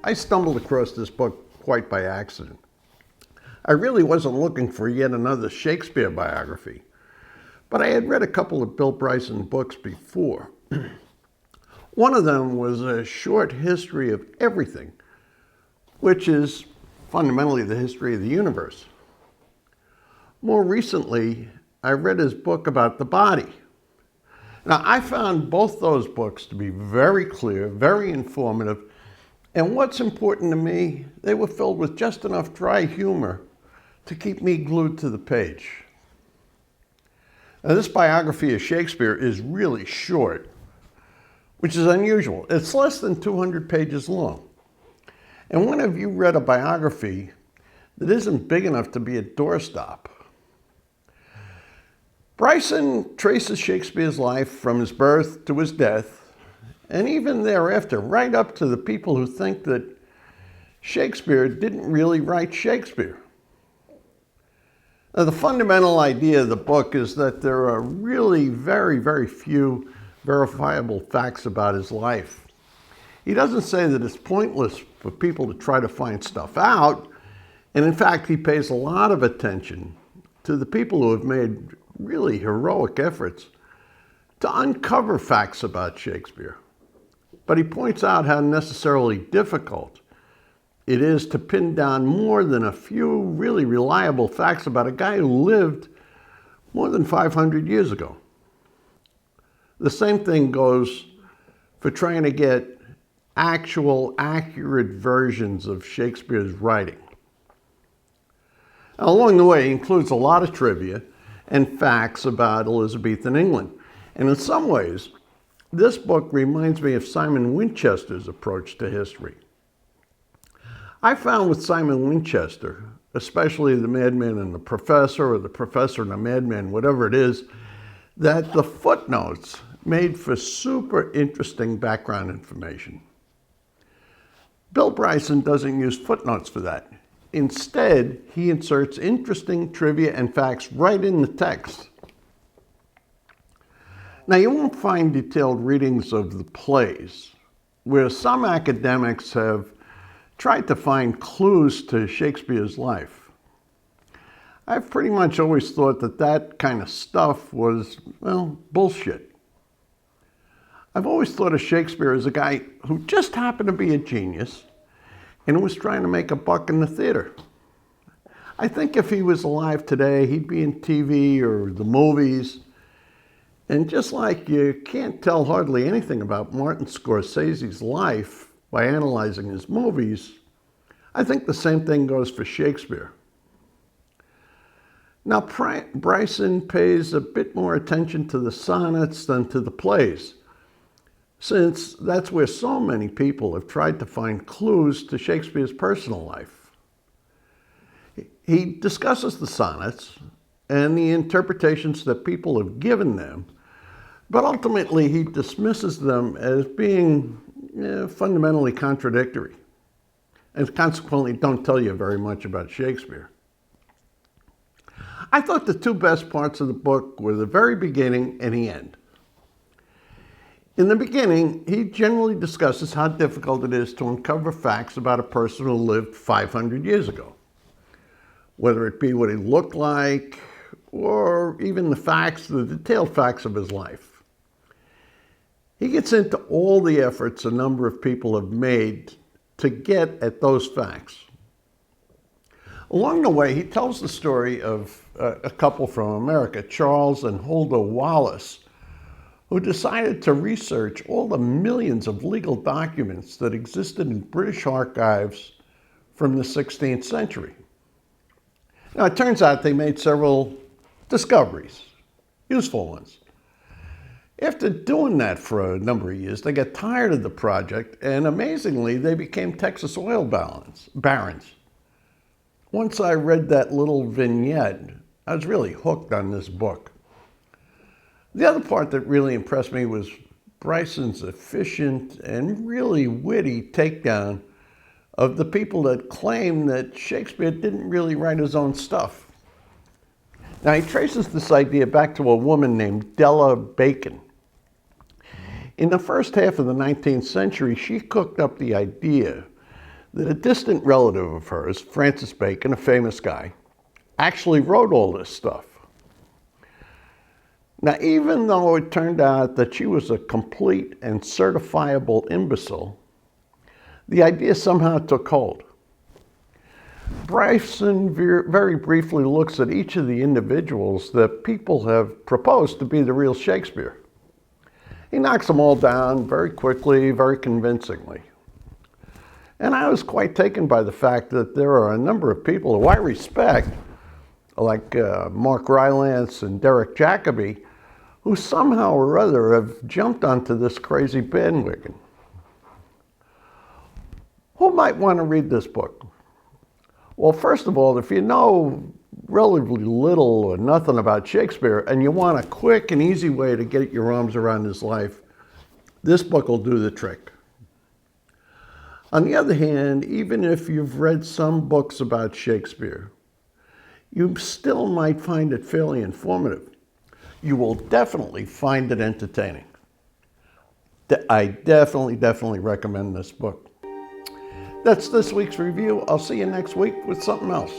I stumbled across this book quite by accident. I really wasn't looking for yet another Shakespeare biography, but I had read a couple of Bill Bryson books before. One of them was a short history of everything, which is fundamentally the history of the universe. More recently, I read his book about the body. Now, I found both those books to be very clear, very informative, and what's important to me, they were filled with just enough dry humor to keep me glued to the page. Now, this biography of Shakespeare is really short, which is unusual. It's less than 200 pages long. And when have you read a biography that isn't big enough to be a doorstop? Bryson traces Shakespeare's life from his birth to his death, and even thereafter, right up to the people who think that Shakespeare didn't really write Shakespeare. Now, the fundamental idea of the book is that there are really very, very few verifiable facts about his life. He doesn't say that it's pointless for people to try to find stuff out, and in fact, he pays a lot of attention to the people who have made really heroic efforts to uncover facts about Shakespeare. But he points out how necessarily difficult it is to pin down more than a few really reliable facts about a guy who lived more than 500 years ago. The same thing goes for trying to get actual, accurate versions of Shakespeare's writing. Now, along the way, he includes a lot of trivia and facts about Elizabethan England. And in some ways, this book reminds me of Simon Winchester's approach to history. I found with Simon Winchester, especially The Madman and the Professor, or The Professor and the Madman, whatever it is, that the footnotes made for super interesting background information. Bill Bryson doesn't use footnotes for that. Instead, he inserts interesting trivia and facts right in the text. Now, you won't find detailed readings of the plays, where some academics have tried to find clues to Shakespeare's life. I've pretty much always thought that that kind of stuff was, well, bullshit. I've always thought of Shakespeare as a guy who just happened to be a genius and was trying to make a buck in the theater. I think if he was alive today, he'd be in TV or the movies. And just like you can't tell hardly anything about Martin Scorsese's life by analyzing his movies, I think the same thing goes for Shakespeare. Now, Bryson pays a bit more attention to the sonnets than to the plays, since that's where so many people have tried to find clues to Shakespeare's personal life. He discusses the sonnets and the interpretations that people have given them, but ultimately he dismisses them as being fundamentally contradictory, and consequently don't tell you very much about Shakespeare. I thought the two best parts of the book were the very beginning and the end. In the beginning, he generally discusses how difficult it is to uncover facts about a person who lived 500 years ago, whether it be what he looked like or even the detailed facts of his life. He gets into all the efforts a number of people have made to get at those facts. Along the way, he tells the story of a couple from America, Charles and Huldah Wallace, who decided to research all the millions of legal documents that existed in British archives from the 16th century. Now, it turns out they made several discoveries, useful ones. After doing that for a number of years, they got tired of the project, and amazingly, they became Texas oil barons. Once I read that little vignette, I was really hooked on this book. The other part that really impressed me was Bryson's efficient and really witty takedown of the people that claim that Shakespeare didn't really write his own stuff. Now, he traces this idea back to a woman named Della Bacon. In the first half of the 19th century, she cooked up the idea that a distant relative of hers, Francis Bacon, a famous guy, actually wrote all this stuff. Now, even though it turned out that she was a complete and certifiable imbecile, the idea somehow took hold. Bryson very briefly looks at each of the individuals that people have proposed to be the real Shakespeare. He knocks them all down very quickly, very convincingly. And I was quite taken by the fact that there are a number of people who I respect, like Mark Rylance and Derek Jacobi, who somehow or other have jumped onto this crazy bandwagon. Who might want to read this book? Well, first of all, if you know relatively little or nothing about Shakespeare and you want a quick and easy way to get your arms around his life, this book will do the trick. On the other hand, even if you've read some books about Shakespeare, you still might find it fairly informative. You will definitely find it entertaining. I definitely recommend this book. That's this week's review. I'll see you next week with something else.